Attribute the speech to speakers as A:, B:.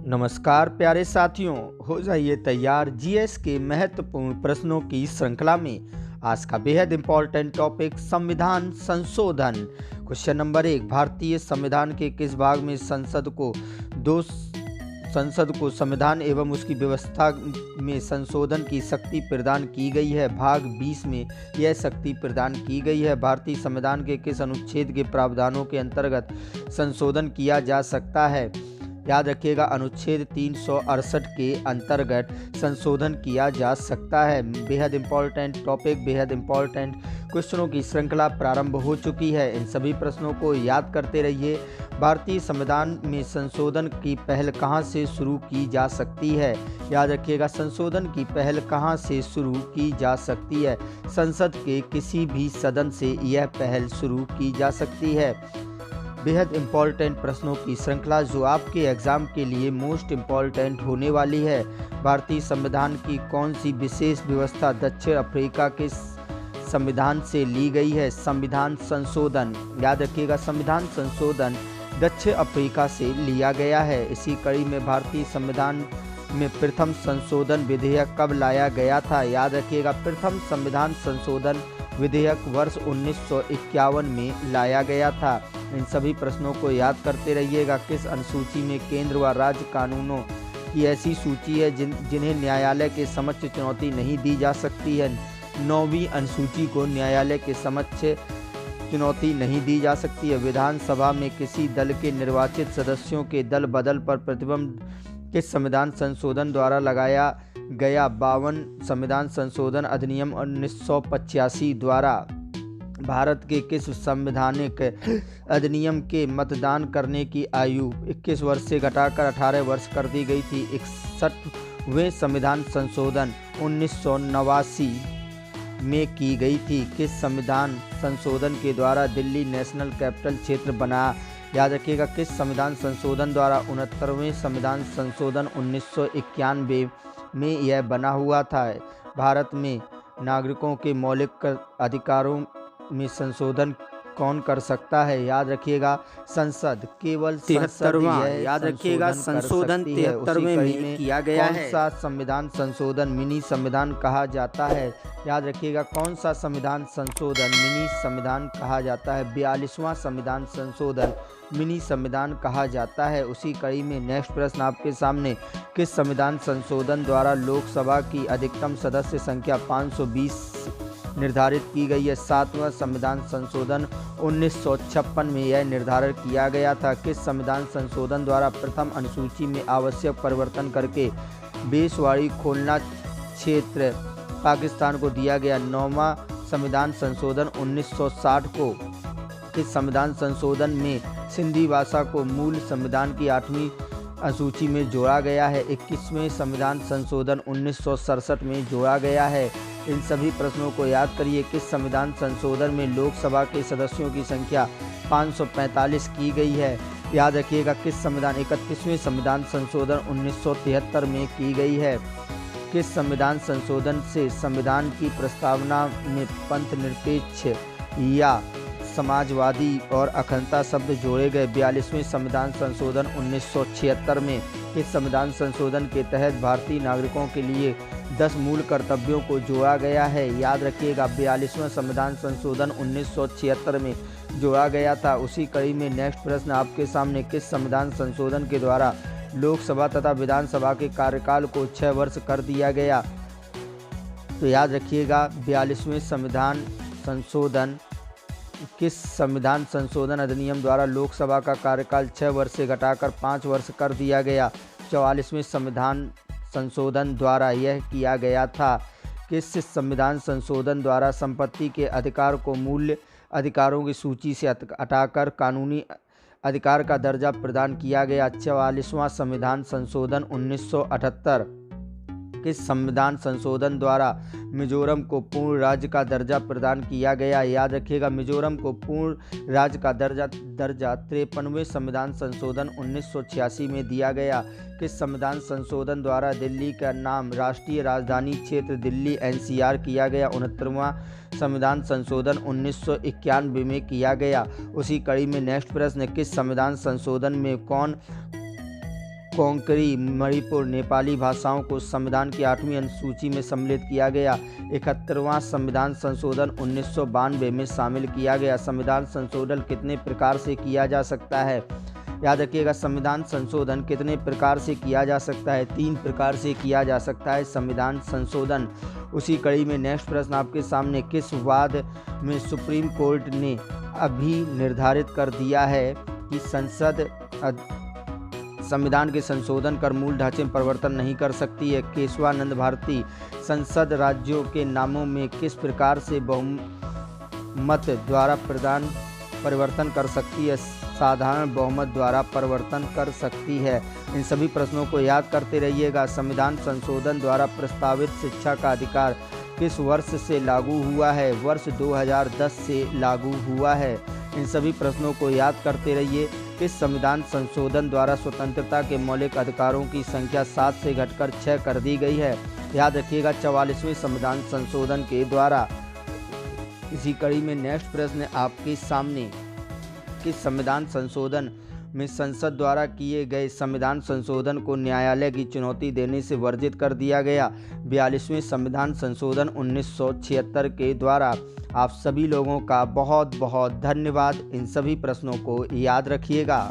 A: नमस्कार प्यारे साथियों, हो जाइए तैयार जीएस के महत्वपूर्ण प्रश्नों की श्रृंखला में। आज का बेहद इंपॉर्टेंट टॉपिक संविधान संशोधन। क्वेश्चन नंबर 1, भारतीय संविधान के किस भाग में संसद को संविधान एवं उसकी व्यवस्था में संशोधन की शक्ति प्रदान की गई है? भाग 20 में यह शक्ति प्रदान की गई है। भारतीय संविधान के किस अनुच्छेद के प्रावधानों के अंतर्गत संशोधन किया जा सकता है? याद रखिएगा, अनुच्छेद 368 के अंतर्गत संशोधन किया जा सकता है। बेहद इंपॉर्टेंट टॉपिक, बेहद इंपॉर्टेंट क्वेश्चनों की श्रृंखला प्रारंभ हो चुकी है। इन सभी प्रश्नों को याद करते रहिए। भारतीय संविधान में संशोधन की पहल कहां से शुरू की जा सकती है? याद रखिएगा, संशोधन की पहल कहां से शुरू की जा सकती है? संसद के किसी भी सदन से यह पहल शुरू की जा सकती है। बेहद इंपॉर्टेंट प्रश्नों की श्रृंखला जो आपके एग्जाम के लिए मोस्ट इम्पॉर्टेंट होने वाली है। भारतीय संविधान की कौन सी विशेष व्यवस्था दक्षिण अफ्रीका के संविधान से ली गई है? संविधान संशोधन, याद रखिएगा, संविधान संशोधन दक्षिण अफ्रीका से लिया गया है। इसी कड़ी में भारतीय संविधान में प्रथम संशोधन विधेयक कब लाया गया था? याद रखिएगा, प्रथम संविधान संशोधन विधेयक वर्ष 1951 में लाया गया था। इन सभी प्रश्नों को याद करते रहिएगा। किस अनुसूची में केंद्र व राज्य कानूनों की ऐसी सूची है जिन्हें न्यायालय के समक्ष चुनौती नहीं दी जा सकती है? 9वीं अनुसूची को न्यायालय के समक्ष चुनौती नहीं दी जा सकती है। विधानसभा में किसी दल के निर्वाचित सदस्यों के दल बदल पर प्रतिबंध किस संविधान संशोधन द्वारा लगाया गया? 52 संविधान संशोधन अधिनियम 1985 द्वारा। भारत के किस संवैधानिक अधिनियम के मतदान करने की आयु 21 वर्ष से घटाकर 18 वर्ष कर दी गई थी? 61वें संविधान संशोधन 1989 में की गई थी। किस संविधान संशोधन के द्वारा दिल्ली नेशनल कैपिटल क्षेत्र बना? याद रखिएगा, किस संविधान संशोधन द्वारा? 69वें संविधान संशोधन 1991 में यह बना हुआ था। भारत में नागरिकों के मौलिक अधिकारों में संशोधन कौन कर सकता है? याद रखिएगा, संसद, केवल संसद। याद रखिएगा, संशोधन 73वें में किया गया है। कौन सा संविधान संशोधन मिनी संविधान कहा जाता है? याद रखिएगा, कौन सा संविधान संशोधन मिनी संविधान कहा जाता है? 42वां संविधान संशोधन मिनी संविधान कहा जाता है। उसी कड़ी में नेक्स्ट प्रश्न आपके सामने, किस संविधान संशोधन द्वारा लोकसभा की अधिकतम सदस्य संख्या 520 निर्धारित की गई है? 7वां संविधान संशोधन 1956 में यह निर्धारण किया गया था। किस संविधान संशोधन द्वारा प्रथम अनुसूची में आवश्यक परिवर्तन करके बेसवाड़ी खोलना क्षेत्र पाकिस्तान को दिया गया? 9वां संविधान संशोधन 1960 को। किस संविधान संशोधन में सिंधी भाषा को मूल संविधान की 8वीं अनुसूची में जोड़ा गया है? 21वें संविधान संशोधन 1967 में जोड़ा गया है। इन सभी प्रश्नों को याद करिए। किस संविधान संशोधन में लोकसभा के सदस्यों की संख्या 545 की गई है? याद रखिएगा, किस संविधान? 31वें संविधान संशोधन 1973 में की गई है। किस संविधान संशोधन से संविधान की प्रस्तावना में पंथ निरपेक्ष या समाजवादी और अखंडता शब्द जोड़े गए? 42वें संविधान संशोधन 1976 में। इस संविधान संशोधन के तहत भारतीय नागरिकों के लिए 10 मूल कर्तव्यों को जोड़ा गया है। याद रखिएगा, 42वां संविधान संशोधन 1976 में जोड़ा गया था। उसी कड़ी में नेक्स्ट प्रश्न आपके सामने, किस संविधान संशोधन के द्वारा लोकसभा तथा विधानसभा के कार्यकाल को 6 वर्ष कर दिया गया? तो याद रखिएगा, 42वें संविधान संशोधन, किस संविधान संशोधन अधिनियम द्वारा लोकसभा का कार्यकाल 6 वर्ष से घटाकर 5 वर्ष कर दिया गया? 44वें संविधान संशोधन द्वारा यह किया गया था। किस संविधान संशोधन द्वारा संपत्ति के अधिकार को मूल अधिकारों की सूची से हटाकर कानूनी अधिकार का दर्जा प्रदान किया गया? 44वां संविधान संशोधन 1978। किस संविधान संशोधन द्वारा मिजोरम को पूर्ण राज्य का दर्जा प्रदान किया गया? याद रखिएगा, मिजोरम को पूर्ण राज्य का दर्जा 53वें संविधान संशोधन 1986 में दिया गया। किस संविधान संशोधन द्वारा दिल्ली का नाम राष्ट्रीय राजधानी क्षेत्र दिल्ली NCR किया गया? 69वां संविधान संशोधन 1991 में किया गया। उसी कड़ी में नेक्स्ट प्रश्न, किस संविधान संशोधन में कोंकणी, मणिपुर, नेपाली भाषाओं को संविधान की 8वीं अनुसूची में सम्मिलित किया गया। 71वां संविधान संशोधन 1992 में शामिल किया गया। संविधान संशोधन कितने प्रकार से किया जा सकता है? याद रखिएगा, संविधान संशोधन कितने प्रकार से किया जा सकता है? 3 प्रकार से किया जा सकता है संविधान संशोधन। उसी कड़ी में नेक्स्ट प्रश्न आपके सामने, किस वाद में सुप्रीम कोर्ट ने अभी निर्धारित कर दिया है कि संसद संविधान के संशोधन कर मूल ढांचे में परिवर्तन नहीं कर सकती है? केशवानंद भारती। संसद राज्यों के नामों में किस प्रकार से बहुमत द्वारा परिवर्तन कर सकती है? साधारण बहुमत द्वारा परिवर्तन कर सकती है। इन सभी प्रश्नों को याद करते रहिएगा। संविधान संशोधन द्वारा प्रस्तावित शिक्षा का अधिकार किस वर्ष से लागू हुआ है? वर्ष 2010 से लागू हुआ है। इन सभी प्रश्नों को याद करते रहिए। इस संविधान संशोधन द्वारा स्वतंत्रता के मौलिक अधिकारों की संख्या 7 से घटकर 6 कर दी गई है। याद रखिएगा, 44वें संविधान संशोधन के द्वारा। इसी कड़ी में नेक्स्ट प्रश्न आपके सामने, कि संविधान संशोधन में संसद द्वारा किए गए संविधान संशोधन को न्यायालय की चुनौती देने से वर्जित कर दिया गया? 42वें संविधान संशोधन 1976 के द्वारा। आप सभी लोगों का बहुत बहुत धन्यवाद। इन सभी प्रश्नों को याद रखिएगा।